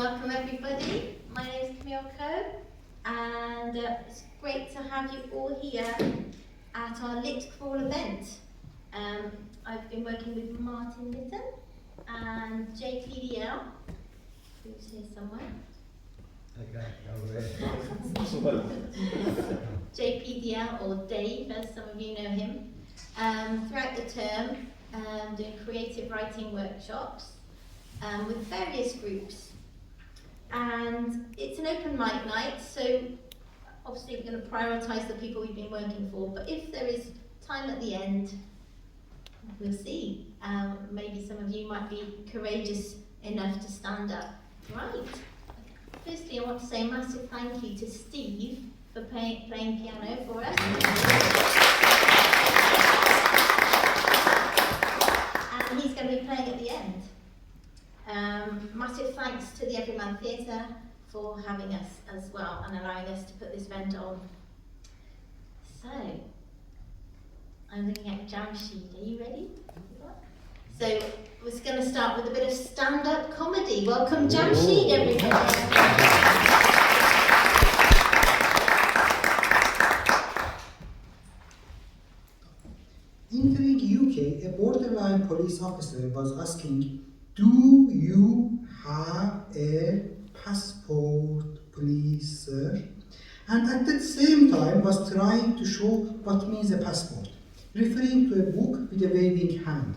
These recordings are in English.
Welcome everybody. My name is Camille Coe, and it's great to have you all here at our Lit Crawl event. I've been working with Martin Litton and JPDL, who's here somewhere. Okay, over there. JPDL, or Dave, as some of you know him, throughout the term, doing creative writing workshops with various groups. And it's an open mic night, so obviously we're going to prioritise the people we've been working for, but if there is time at the end, we'll see. Maybe some of you might be courageous enough to stand up. Right. Firstly, I want to say a massive thank you to Steve for playing piano for us. And he's going to be playing at the end. Massive thanks to the Everyman Theatre for having us as well and allowing us to put this event on. So, I'm looking at Jamshed. Are you ready? So, we're going to start with a bit of stand-up comedy. Welcome Jamshed, everybody. Entering UK, a borderline police officer was asking, "Do you have a passport, please, sir?" And at the same time was trying to show what means a passport, referring to a book with a waving hand.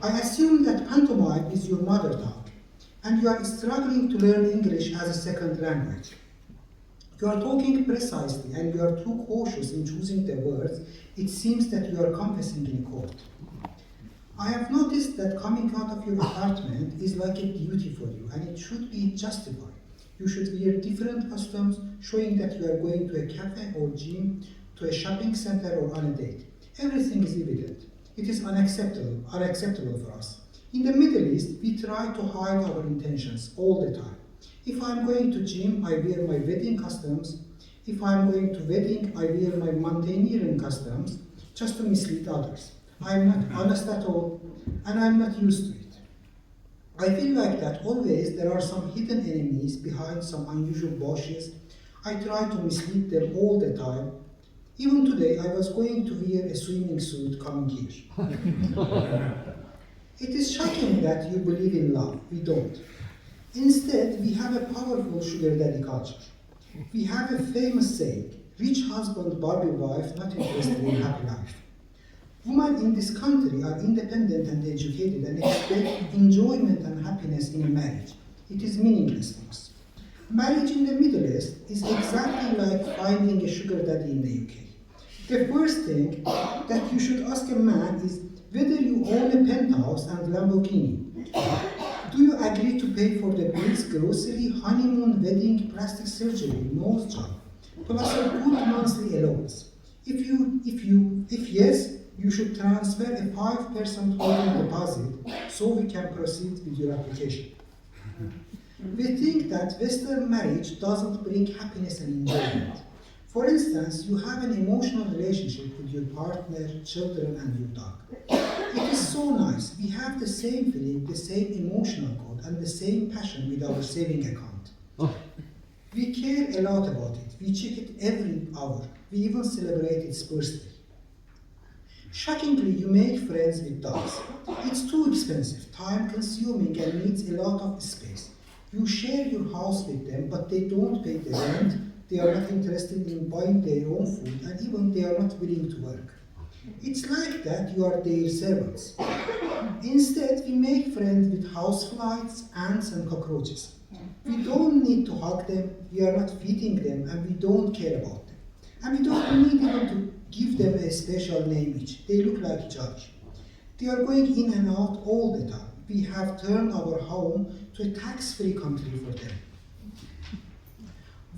I assume that pantomime is your mother tongue, and you are struggling to learn English as a second language. You are talking precisely, and you are too cautious in choosing the words. It seems that you are confessing in court. I have noticed that coming out of your apartment is like a duty for you, and it should be justified. You should wear different costumes, showing that you are going to a cafe or gym, to a shopping center or on a date. Everything is evident. It is unacceptable for us. In the Middle East, we try to hide our intentions all the time. If I am going to gym, I wear my wedding costumes. If I am going to wedding, I wear my mountaineering costumes, just to mislead others. I am not honest at all, and I am not used to it. I feel like that always there are some hidden enemies behind some unusual bushes. I try to mislead them all the time. Even today, I was going to wear a swimming suit coming here. It is shocking that you believe in love. We don't. Instead, we have a powerful sugar daddy culture. We have a famous saying, "Rich husband, Barbie wife, not interested in happy life." Women in this country are independent and educated and expect enjoyment and happiness in a marriage. It is meaningless for us. Marriage in the Middle East is exactly like finding a sugar daddy in the UK. The first thing that you should ask a man is whether you own a penthouse and Lamborghini. Do you agree to pay for the bills, grocery, honeymoon, wedding, plastic surgery, nose job, plus a good monthly allowance? If yes, you should transfer a 5% holding deposit so we can proceed with your application. We think that Western marriage doesn't bring happiness and enjoyment. For instance, you have an emotional relationship with your partner, children, and your dog. It is so nice. We have the same feeling, the same emotional code, and the same passion with our saving account. We care a lot about it. We check it every hour. We even celebrate its birthday. Shockingly, you make friends with dogs. It's too expensive, time-consuming, and needs a lot of space. You share your house with them, but they don't pay the rent. They are not interested in buying their own food, and even they are not willing to work. It's like that you are their servants. Instead, we make friends with houseflies, ants, and cockroaches. We don't need to hug them, we are not feeding them, and we don't care about them. And we don't need even to give them a special name each. They look like judge. They are going in and out all the time. We have turned our home to a tax-free country for them.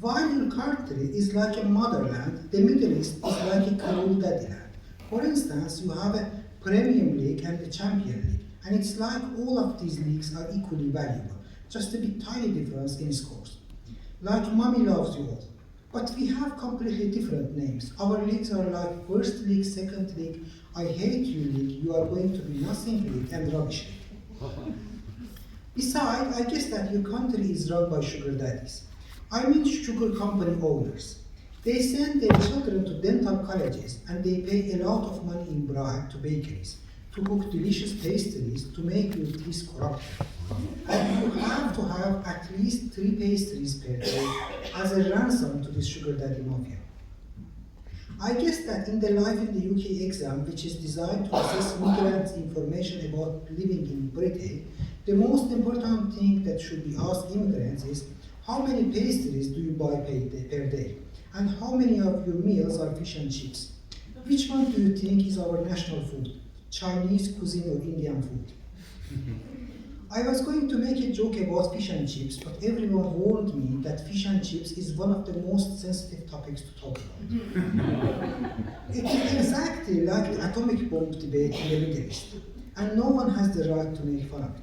While your country is like a motherland, the Middle East is like a cruel daddyland. For instance, you have a Premium League and a Champion League, and it's like all of these leagues are equally valuable, just a bit tiny difference in scores. Like Mommy Loves You All. But we have completely different names. Our leagues are like First League, Second League, I Hate You League, You Are Going to Be Nothing League, and Rubbish League. Besides, I guess that your country is run by sugar daddies. I mean sugar company owners. They send their children to dental colleges and they pay a lot of money in bribe to bakeries to cook delicious pastries to make your teeth corrupted. And you have to have at least 3 pastries per day as a ransom to this sugar daddy mafia. I guess that in the Life in the UK exam, which is designed to assess migrants' information about living in Britain, the most important thing that should be asked immigrants is, how many pastries do you buy per day? And how many of your meals are fish and chips? Which one do you think is our national food? Chinese cuisine or Indian food? I was going to make a joke about fish and chips, but everyone warned me that fish and chips is one of the most sensitive topics to talk about. It is exactly like the atomic bomb debate in the Middle East, and no one has the right to make fun of it.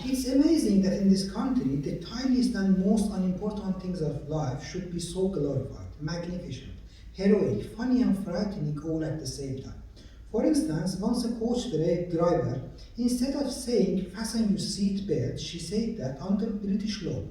It's amazing that in this country, the tiniest and most unimportant things of life should be so glorified, magnificent, heroic, funny and frightening all at the same time. For instance, once a coach driver, instead of saying fasten your seat belt, she said that under British law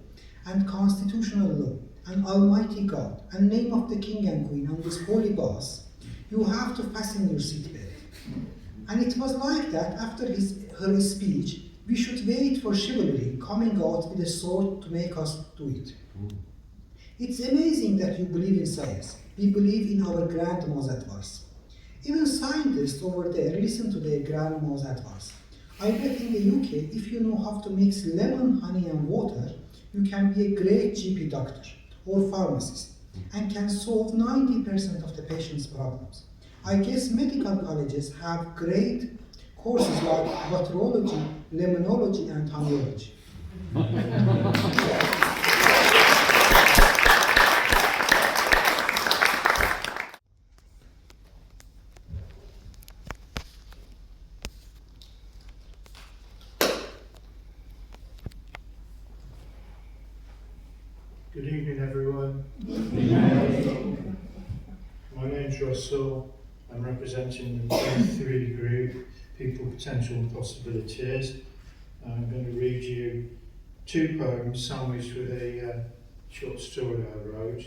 and constitutional law and Almighty God and name of the King and Queen on this holy bus, you have to fasten your seat belt. And it was like that after her speech, we should wait for chivalry coming out with a sword to make us do it. It's amazing that you believe in science. We believe in our grandma's advice. Even scientists over there listen to their grandma's advice. I bet in the UK, if you know how to mix lemon, honey and water, you can be a great GP doctor or pharmacist and can solve 90% of the patient's problems. I guess medical colleges have great courses like bacteriology, lemоnology and honeyology. Good evening, everyone. My name's Russell. I'm representing the 23 group, People, Potential and Possibilities. I'm going to read you 2 poems sandwiched with a short story I wrote.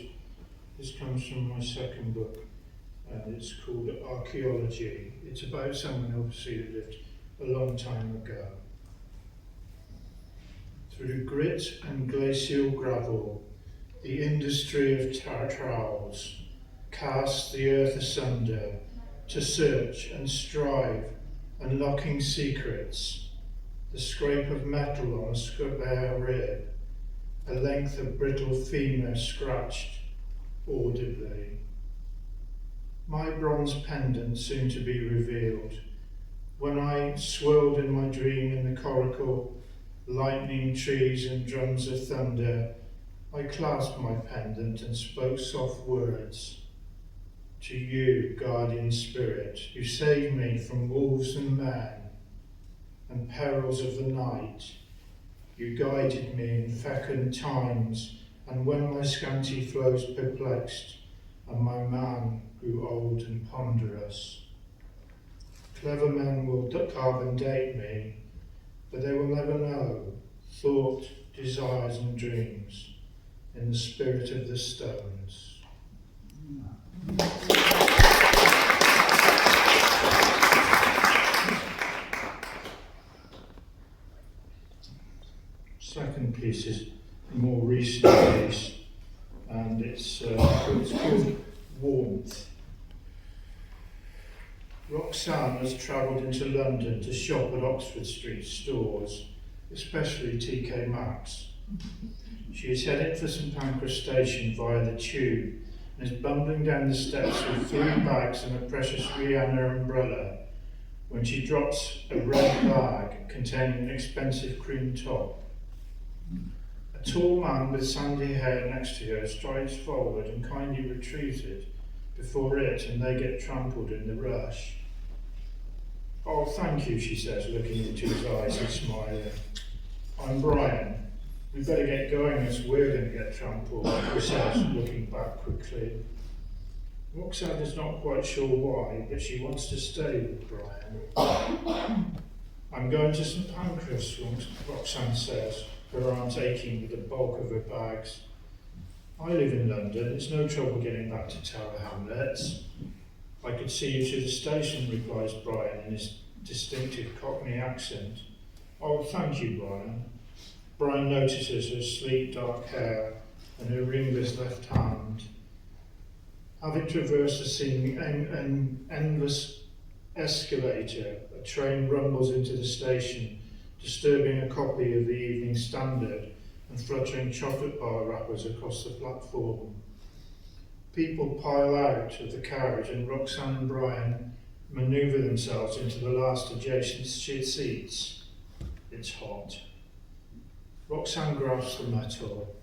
This comes from my second book, and it's called Archaeology. It's about someone obviously that lived a long time ago. Through grit and glacial gravel, the industry of trowels casts the earth asunder to search and strive, unlocking secrets, the scrape of metal on a square rib, a length of brittle femur scratched audibly. My bronze pendant soon to be revealed, when I swirled in my dream in the coracle, lightning, trees and drums of thunder, I clasped my pendant and spoke soft words. To you, guardian spirit, who saved me from wolves and men and perils of the night, you guided me in fecund times, and when my scanty flows perplexed, and my man grew old and ponderous. Clever men will carbon date me, but they will never know thought, desires and dreams in the spirit of the stones. Second piece is a more recent piece, and it's called Warmth. Roxanne has travelled into London to shop at Oxford Street stores, especially TK Maxx. She is heading for St Pancras Station via the tube and is bumbling down the steps with 3 bags and a precious Rihanna umbrella when she drops a red bag containing an expensive cream top. A tall man with sandy hair next to her strides forward and kindly retrieves it before it and they get trampled in the rush. Oh, thank you, she says, looking into his eyes and smiling. I'm Brian. We better get going as we're going to get trampled, he says, looking back quickly. Roxanne is not quite sure why, but she wants to stay with Brian. I'm I'm going to St Pancras, Roxanne says, her arms aching with the bulk of her bags. I live in London, it's no trouble getting back to Tower Hamlets. I could see you to the station, replies Brian in his distinctive Cockney accent. Oh, thank you, Brian. Brian notices her sleek dark hair and her ringless left hand. Having traversed the seeming endless escalator, a train rumbles into the station, disturbing a copy of the Evening Standard and fluttering chocolate bar wrappers across the platform. People pile out of the carriage and Roxanne and Brian manoeuvre themselves into the last adjacent seats. It's hot. Roxanne grasps the metal.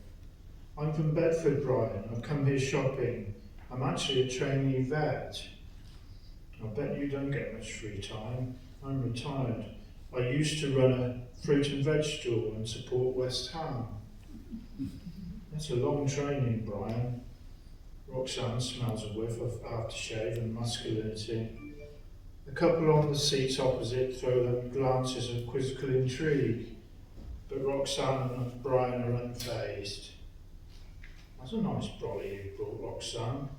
I'm from Bedford, Brian. I've come here shopping. I'm actually a trainee vet. I bet you don't get much free time. I'm retired. I used to run a fruit and veg stall and support West Ham. That's a long training, Brian. Roxanne smells a whiff of aftershave and masculinity. The couple on the seats opposite throw them glances of quizzical intrigue, but Roxanne and Brian are unfazed. That's a nice brolly you brought, Roxanne.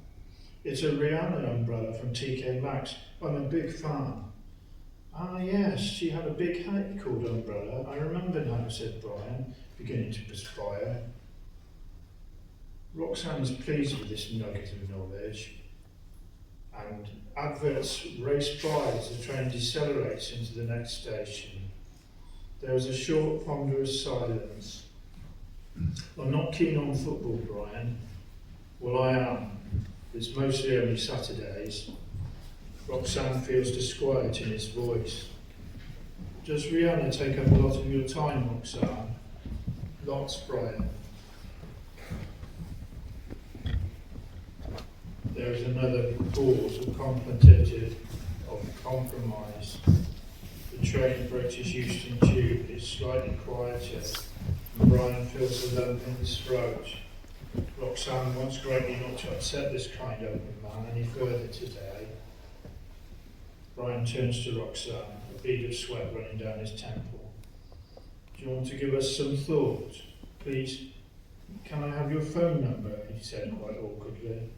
It's a Rihanna umbrella from TK Maxx. I'm a big fan. Ah yes, she had a big hat called umbrella. I remember now, said Brian, beginning to perspire. Roxanne is pleased with this nugget of knowledge, and adverts race by as the train decelerates into the next station. There is a short, ponderous silence. I'm not keen on football, Brian. Well, I am. It's mostly only Saturdays. Roxanne feels disquiet in his voice. Does Rihanna take up a lot of your time, Roxanne? Lots, Brian. There is another pause of contemplative, of compromise. The train approaches Euston Tube is slightly quieter, and Brian feels a lump in his throat. Roxanne wants greatly not to upset this kind open man any further today. Brian turns to Roxanne, a bead of sweat running down his temple. Do you want to give us some thought? Please, can I have your phone number? He said quite awkwardly.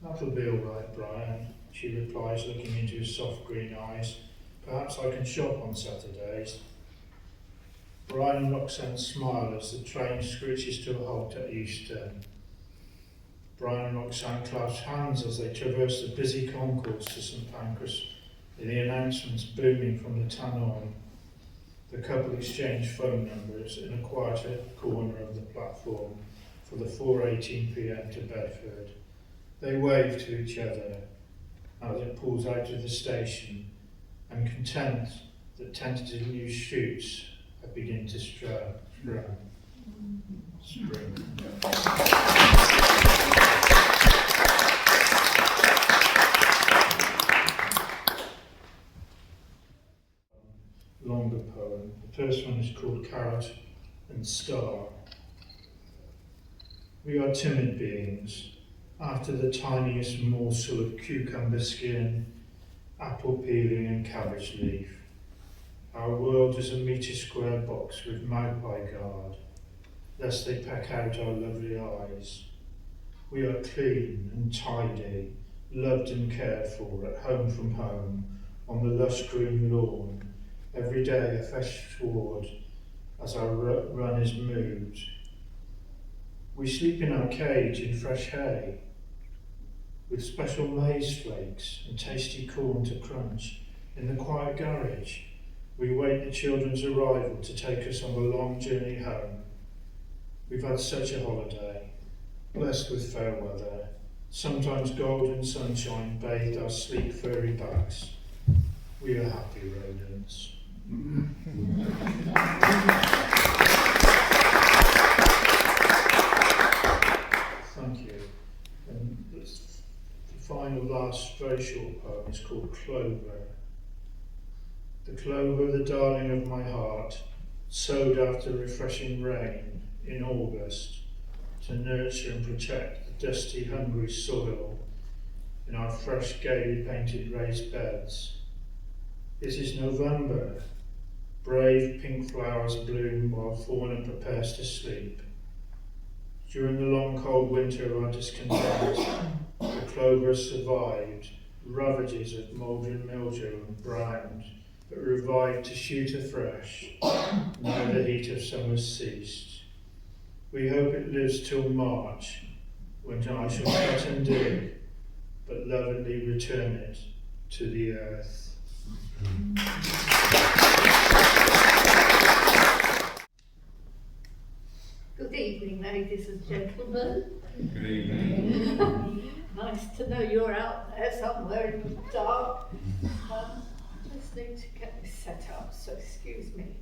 That'll be all right, Brian, she replies, looking into his soft green eyes. Perhaps I can shop on Saturdays. Brian and Roxanne smile as the train screeches to a halt at Euston. Brian and Roxanne clasp hands as they traverse the busy concourse to St Pancras, the announcements booming from the tannoy. The couple exchange phone numbers in a quieter corner of the platform for the 4:18 p.m. to Bedford. They wave to each other as it pulls out of the station, and content that tentative new shoots have begun to spring. Longer poem. The first one is called Carrot and Star. We are timid beings. After the tiniest morsel of cucumber skin, apple peeling and cabbage leaf, our world is a metre square box with magpie guard, lest they peck out our lovely eyes. We are clean and tidy, loved and cared for, at home from home, on the lush green lawn, every day a fresh sward as our run is moved. We sleep in our cage in fresh hay, with special maize flakes and tasty corn to crunch. In the quiet garage, we wait the children's arrival to take us on the long journey home. We've had such a holiday, blessed with fair weather. Sometimes golden sunshine bathed our sleek furry backs. We are happy rodents. Thank you. And the final, last, very short poem is called Clover. The clover, the darling of my heart, sowed after refreshing rain in August to nurture and protect the dusty, hungry soil in our fresh, gaily painted raised beds. It is November, brave pink flowers bloom while fauna prepares to sleep. During the long cold winter of our discontent, the clover has survived ravages of mould and mildew and browned, but revived to shoot afresh, now the heat of summer ceased. We hope it lives till March, when I shall cut and dig, but lovingly return it to the earth. Good evening, ladies and gentlemen. Good evening. Nice to know you're out there somewhere in the dark. Just need to get this set up, so excuse me.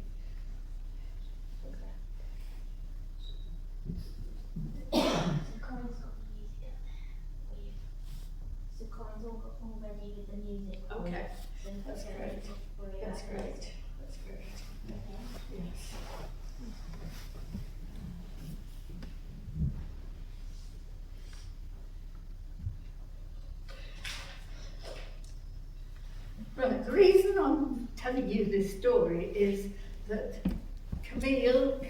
Already with the music. Okay, So that's okay, great. for you. That's great. That's great. Okay. Yes. Right, the reason I'm telling you this story is that Camille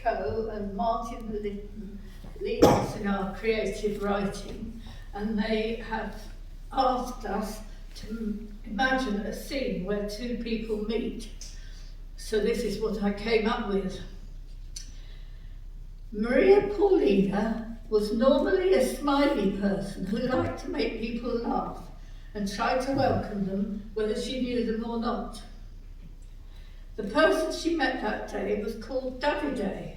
Coe and Martin Litton lead us in our creative writing, and they have asked us to imagine a scene where two people meet. So this is what I came up with. Maria Paulina was normally a smiley person who liked to make people laugh and tried to welcome them whether she knew them or not. The person she met that day was called Davide.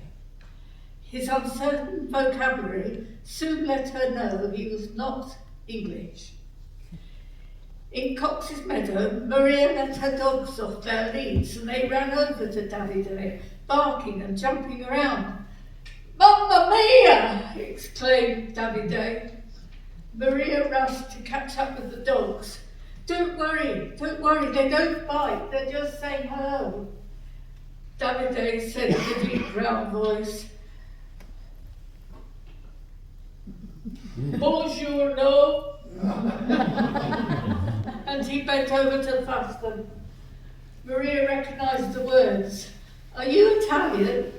His uncertain vocabulary soon let her know he was not English. In Cox's Meadow, Maria let her dogs off their leads and they ran over to Davide, barking and jumping around. "Mamma mia!" exclaimed Davide. Maria rushed to catch up with the dogs. Don't worry, they don't bite, they're just saying hello." Davide said in a deep brown voice. "Bonjour, no?" And he bent over to fuss them. Maria recognised the words. "Are you Italian?"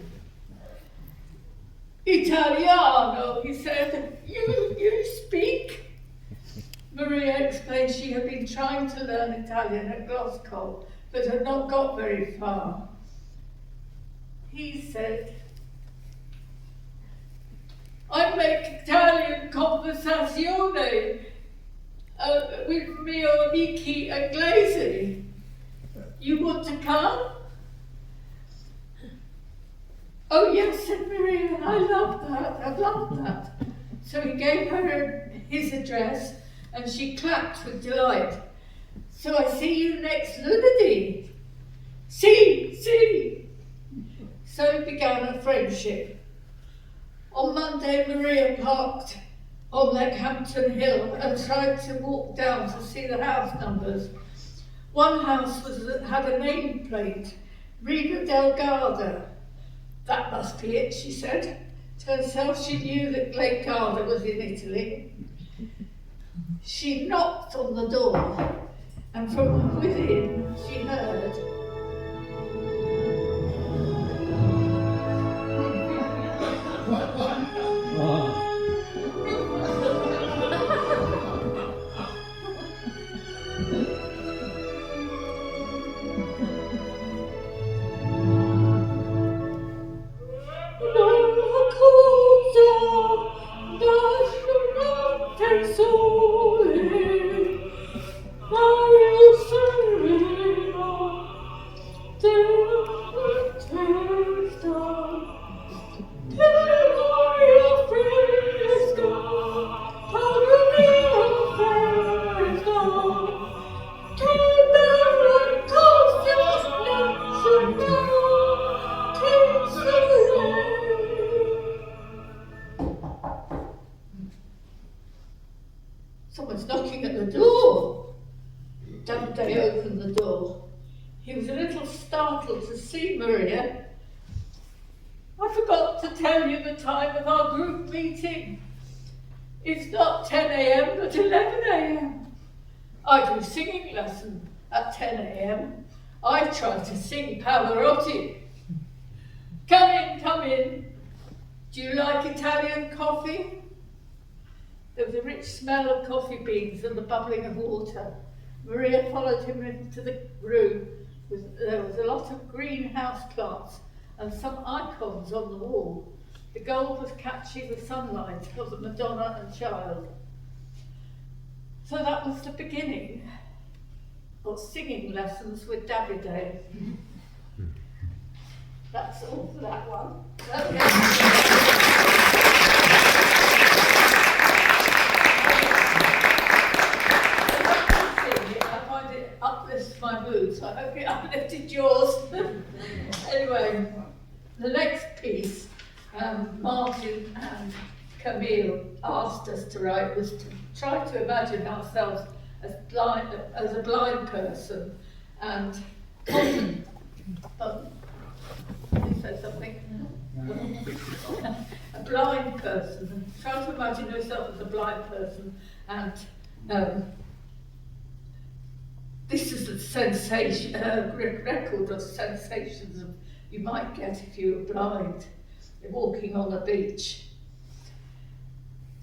"Italiano," he said. You speak?" Maria explained she had been trying to learn Italian at Gloucester, but had not got very far. He said, "I make Italian conversazione with mio amici inglesi. You want to come?" "Oh yes," said Maria, I'd love that. So he gave her his address and she clapped with delight. "So I see you next lunedì." "Si." So began a friendship. On Monday, Maria parked on Leckhampton Hill and tried to walk down to see the house numbers. One house had a nameplate, Riva del Garda. "That must be it," she said. To herself, she knew that Lake Garda was in Italy. She knocked on the door, and from within she heard, "Someone's knocking at the door." Davide opened the door. He was a little startled to see Maria. "I forgot to tell you the time of our group meeting. It's not 10 a.m. but 11 a.m. I do singing lesson at 10 a.m. I tried to sing Pavarotti. Come in, come in. Do you like Italian coffee? There was a rich smell of coffee beans and the bubbling of water. Maria followed him into the room. There was a lot of greenhouse plants and some icons on the wall. The gold was catching the sunlight of the Madonna and Child. So that was the beginning of singing lessons with Davide. That's all for that one. I find it uplifts my mood, so I hope it uplifted yours. Anyway, the next piece, Martin and Camille asked us to write was to try to imagine ourselves as a blind person, and did you say something? A blind person. Try to imagine yourself as a blind person, and this is a sensation, record of sensations you might get if you were blind, walking on a beach.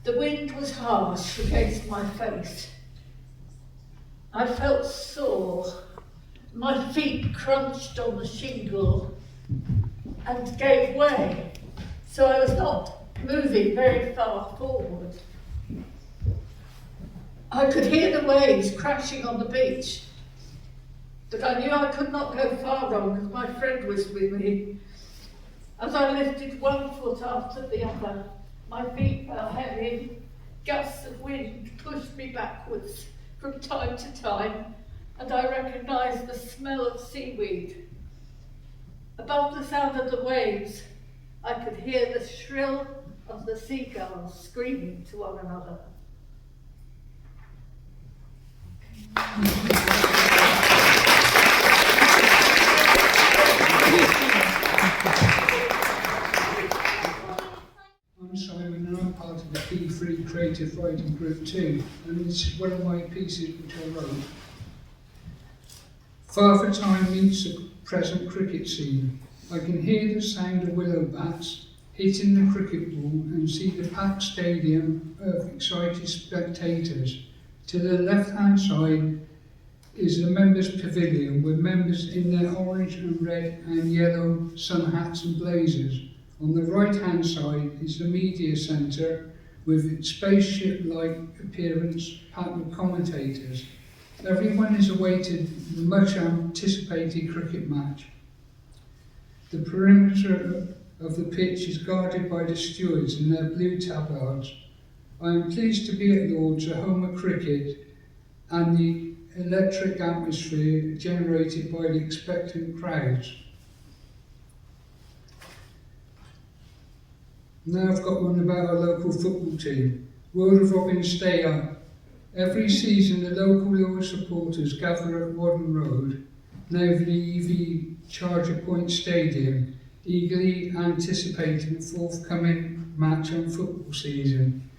The wind was harsh against my face. I felt sore. My feet crunched on the shingle and gave way, so I was not moving very far forward. I could hear the waves crashing on the beach, but I knew I could not go far wrong because my friend was with me. As I lifted one foot after the other, my feet felt heavy. Gusts of wind pushed me backwards from time to time, and I recognised the smell of seaweed. Above the sound of the waves, I could hear the shrill of the seagulls screaming to one another. I'm Simon and I'm part of the P3 Creative Writing Group 2, and this is one of my pieces which I wrote. Father Time meets the present cricket scene. I can hear the sound of willow bats hitting the cricket ball and see the packed stadium of excited spectators. To the left-hand side is the members' pavilion with members in their orange and red and yellow sun hats and blazers. On the right-hand side is the media centre with its spaceship-like appearance packed with commentators. Everyone is awaited the much anticipated cricket match. The perimeter of the pitch is guarded by the stewards in their blue tabards. I am pleased to be at Lord's, a home of cricket, and the electric atmosphere generated by the expectant crowds. Now I've got one about our local football team. World of Robin stay up. Every season the local Lord's supporters gather at Wadden Road, now the EV Charger Point Stadium, eagerly anticipating the forthcoming match and football season.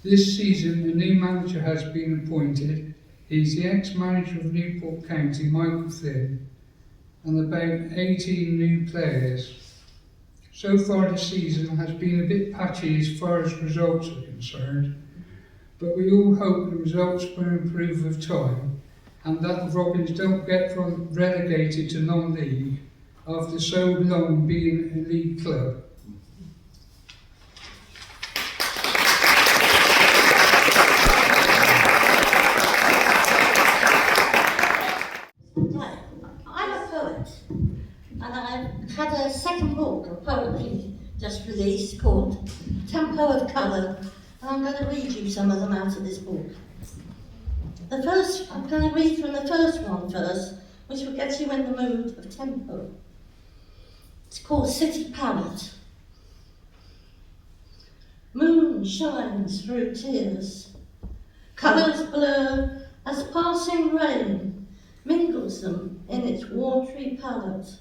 This season a new manager has been appointed. He is the ex-manager of Newport County, Michael Flynn, and about 18 new players. So far this season has been a bit patchy as far as results are concerned, but we all hope the results will improve with time and that the Robins don't get relegated to non-league after so long being a league club. Right, I'm a poet, and I've had a second book of poetry just released called Tempo of Colour, and I'm going to read you some of them out of this book. I'm going to read from the first one first, which will get you in the mood of tempo. It's called City Palette. Moon shines through tears. Colours blur as passing rain mingles them in its watery palette.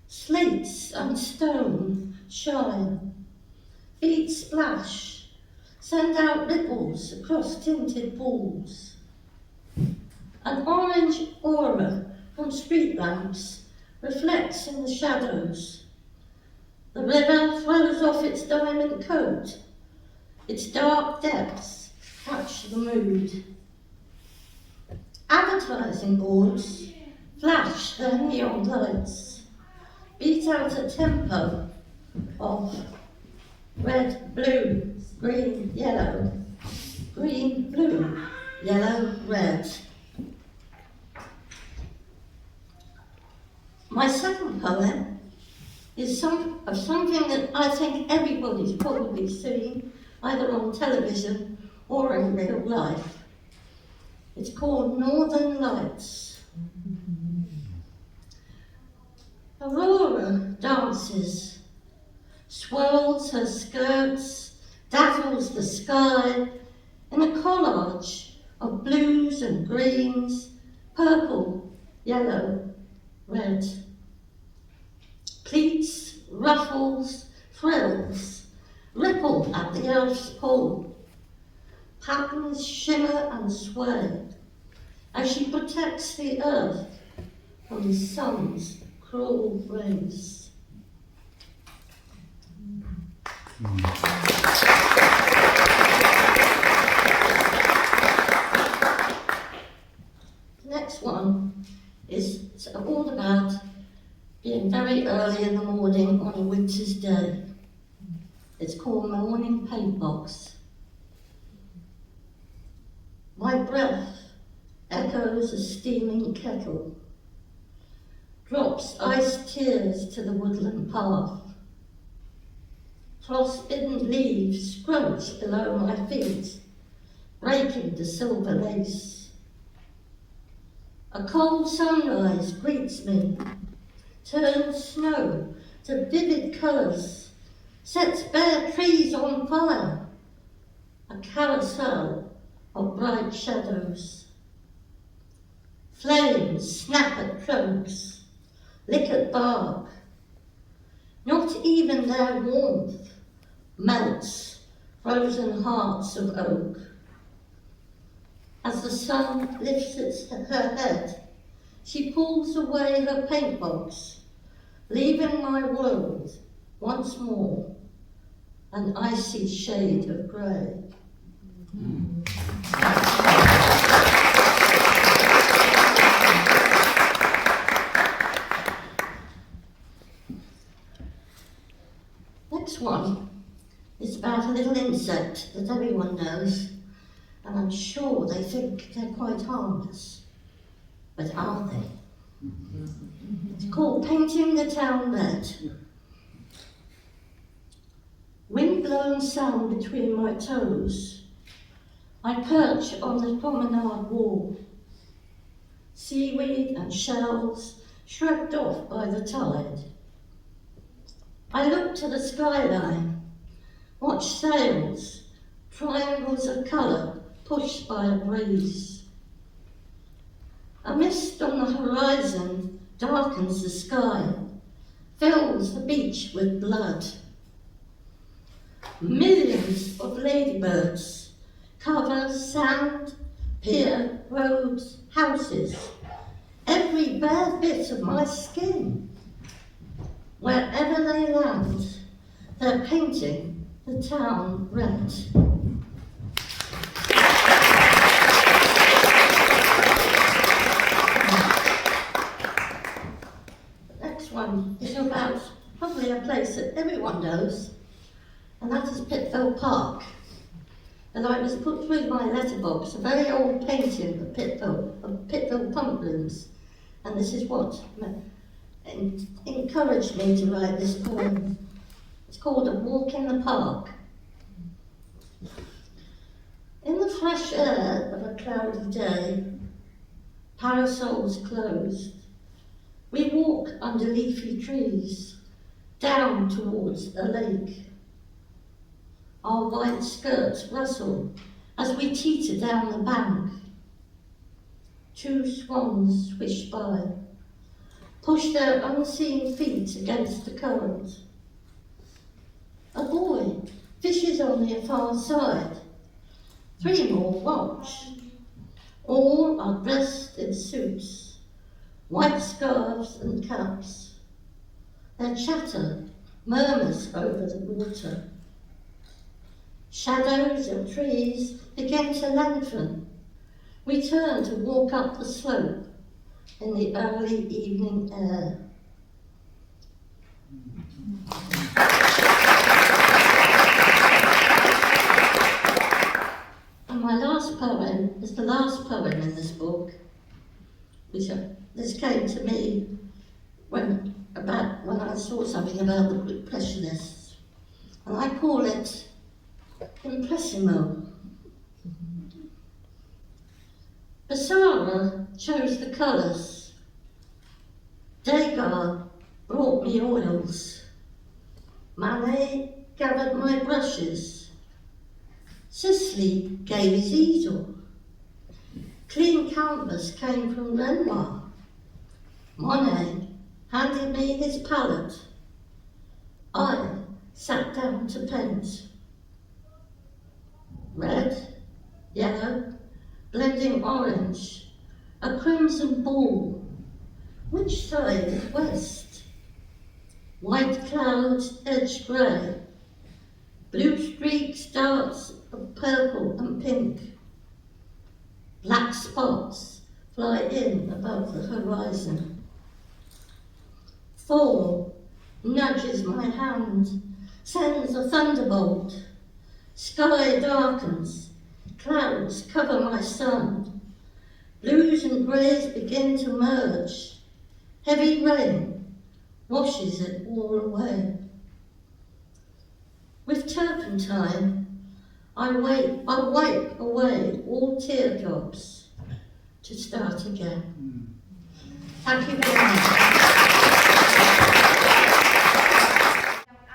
Slates and stone shine. Feet splash, send out ripples across tinted balls. An orange aura from street lamps reflects in the shadows. The river throws off its diamond coat. Its dark depths catch the mood. Advertising boards flash their neon lights, beat out a tempo of red, blue, green, yellow, green, blue, yellow, red. My second poem is something that I think everybody's probably seen, either on television or in real life. It's called Northern Lights. Aurora dances, swirls her skirts, dazzles the sky in a collage of blues and greens, purple, yellow, red. Pleats, ruffles, frills, ripple at the earth's pull. Patterns shimmer and sway as she protects the earth from the sun's cruel rays. The next one is all about being very early in the morning on a winter's day. It's called Morning Paint Box. My breath echoes a steaming kettle, drops iced tears to the woodland path. Frost-bitten leaves scrunch below my feet, breaking the silver lace. A cold sunrise greets me, turns snow to vivid colours, sets bare trees on fire, a carousel of bright shadows. Flames snap at trunks, lick at bark. Not even their warmth melts frozen hearts of oak. As the sun lifts her head, she pulls away her paint box, leaving my world once more an icy shade of grey. Next one is about a little insect that everyone knows, and I'm sure they think they're quite harmless. But are they? It's called Painting the Town Red. Wind-blown sand between my toes, I perch on the promenade wall. Seaweed and shells shrugged off by the tide. I look to the skyline, watch sails, triangles of colour pushed by a breeze. A mist on the horizon darkens the sky, fills the beach with blood. Millions of ladybirds cover sand, pier, roads, houses, every bare bit of my skin. Wherever they land, they're painting the town red. The next one is about probably a place that everyone knows, and that is Pittville Park. And I was put through my letterbox a very old painting of Pittville pump rooms, and this is what encouraged me to write this poem. It's called A Walk in the Park. In the fresh air of a cloudy day, parasols closed, we walk under leafy trees, down towards a lake. Our white skirts rustle as we teeter down the bank. Two swans swish by, push their unseen feet against the current. A boy fishes on the far side. Three more watch. All are dressed in suits, white scarves and caps. Their chatter murmurs over the water. Shadows of trees begin to lengthen. We turn to walk up the slope in the early evening air. And my last poem is the last poem in this book, which this came to me when I saw something about the Impressionists, and I call it Impressimo. Basara chose the colours. Degas brought me oils. Manet gathered my brushes. Sisley gave his easel. Clean canvas came from Renoir. Monet handed me his palette. I sat down to paint. Red, yellow, blending orange, a crimson ball. Which side is west? White clouds edge grey, blue streaks darts of purple and pink. Black spots fly in above the horizon. Fall nudges my hand, sends a thunderbolt. Sky darkens, clouds cover my sun. Blues and greys begin to merge. Heavy rain washes it all away. With turpentine, I wipe away all teardrops to start again. Thank you very much.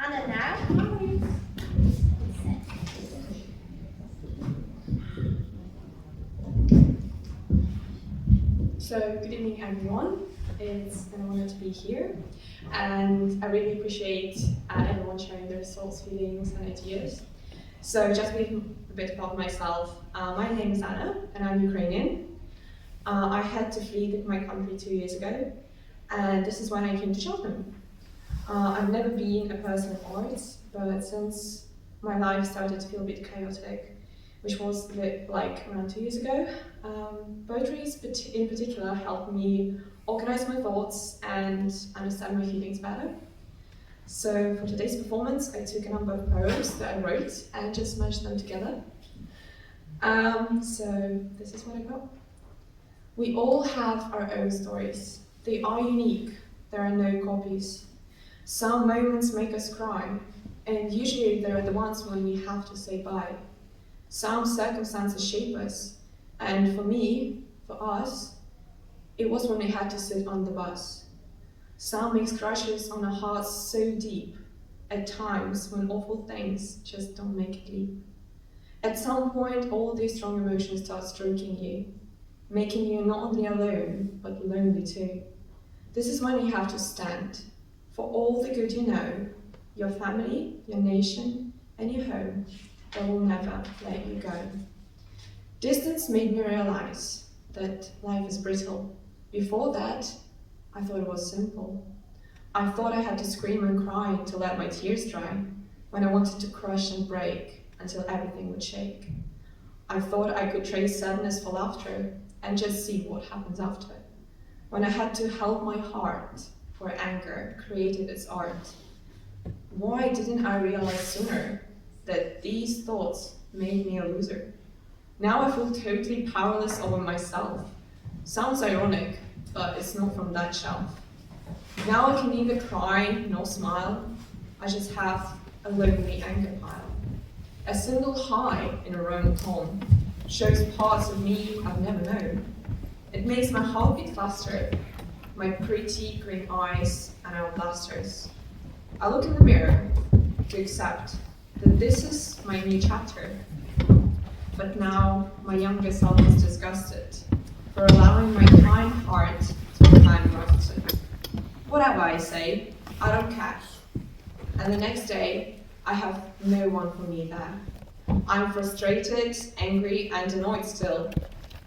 Anna now. So, good evening everyone. It's an honor to be here, and I really appreciate everyone sharing their thoughts, feelings and ideas. So just a bit about myself. My name is Anna and I'm Ukrainian. I had to flee my country 2 years ago, and this is when I came to Cheltenham. I've never been a person of arts, but since my life started to feel a bit chaotic, which was a bit like around 2 years ago, poetry in particular helped me organize my thoughts and understand my feelings better. So for today's performance, I took a number of poems that I wrote and just merged them together. So this is what I got. We all have our own stories. They are unique. There are no copies. Some moments make us cry, and usually they're the ones when we have to say bye. Some circumstances shape us, and for me, for us, it was when we had to sit on the bus. Some make scratches on our hearts so deep, at times when awful things just don't make it leap. At some point, all these strong emotions start stroking you, making you not only alone, but lonely too. This is when you have to stand for all the good you know, your family, your nation, and your home that will never let you go. Distance made me realize that life is brittle. Before that, I thought it was simple. I thought I had to scream and cry to let my tears dry, when I wanted to crush and break until everything would shake. I thought I could trade sadness for laughter and just see what happens after. When I had to help my heart, where anger created its art. Why didn't I realize sooner that these thoughts made me a loser? Now I feel totally powerless over myself. Sounds ironic, but it's not from that shelf. Now I can neither cry nor smile. I just have a lonely anger pile. A single high in a Roman column shows parts of me I've never known. It makes my heartbeat faster, my pretty green eyes and our blasters. I look in the mirror to accept that this is my new chapter. But now my younger self is disgusted for allowing my kind heart to be handcrafted. Whatever I say, I don't care. And the next day, I have no one for me there. I'm frustrated, angry, and annoyed still,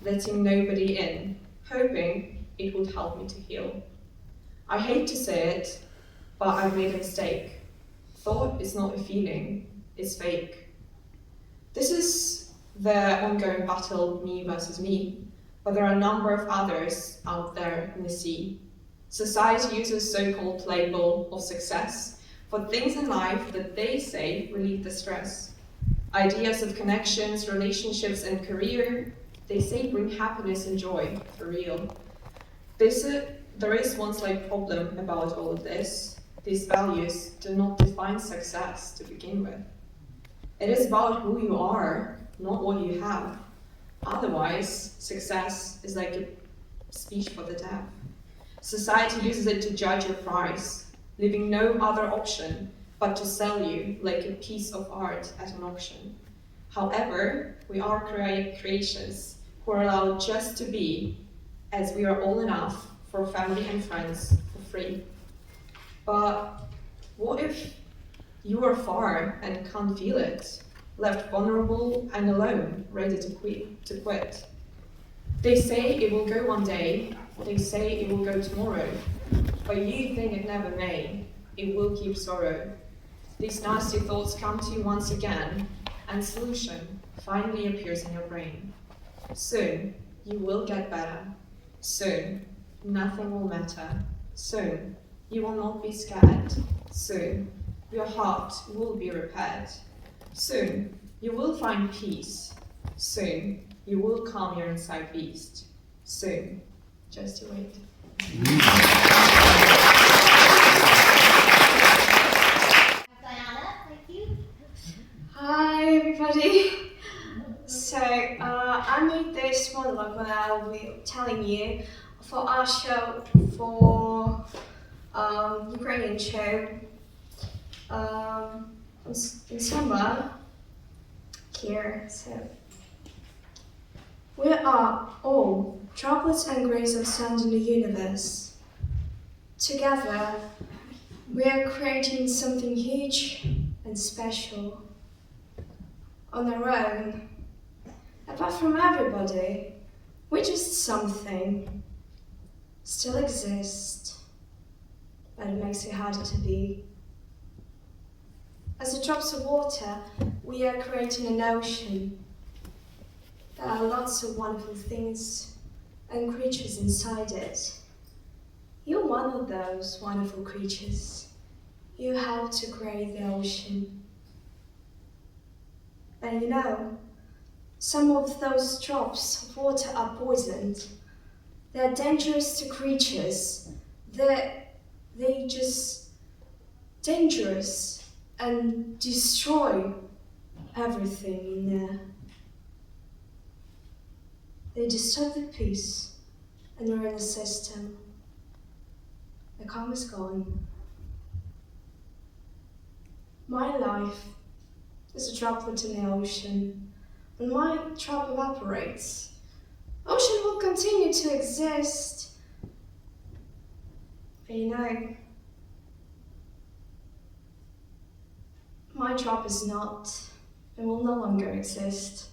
letting nobody in, hoping it would help me to heal. I hate to say it, but I've made a mistake. Thought is not a feeling, it's fake. This is the ongoing battle, me versus me, but there are a number of others out there in the sea. Society uses so-called label of success for things in life that they say relieve the stress. Ideas of connections, relationships, and career, they say bring happiness and joy, for real. There is one slight problem about all of this. These values do not define success to begin with. It is about who you are, not what you have. Otherwise, success is like a speech for the deaf. Society uses it to judge your price, leaving no other option but to sell you like a piece of art at an auction. However, we are creations who are allowed just to be, as we are all enough for family and friends for free. But what if you are far and can't feel it, left vulnerable and alone, ready to quit? They say it will go one day, they say it will go tomorrow, but you think it never may, it will keep sorrow. These nasty thoughts come to you once again, and solution finally appears in your brain. Soon, you will get better. Soon, nothing will matter. Soon, you will not be scared. Soon, your heart will be repaired. Soon, you will find peace. Soon, you will calm your inside beast. Soon, just you wait. Diana, thank you. Hi everybody. So I made this monologue where I'll be telling you for our show for Ukrainian show in summer here. So we are all droplets and grains of sand in the universe. Together, we are creating something huge and special. On our own, apart from everybody, we're just something. Still exist, but it makes it harder to be. As the drops of water, we are creating an ocean. There are lots of wonderful things and creatures inside it. You're one of those wonderful creatures. You help to create the ocean. And you know, some of those drops of water are poisoned. They're dangerous to creatures. They just dangerous and destroy everything in there. They disturb the peace and they're in the system. The calm is gone. My life is a droplet in the ocean. When my drop evaporates, ocean will continue to exist. But you know, my drop is not and will no longer exist.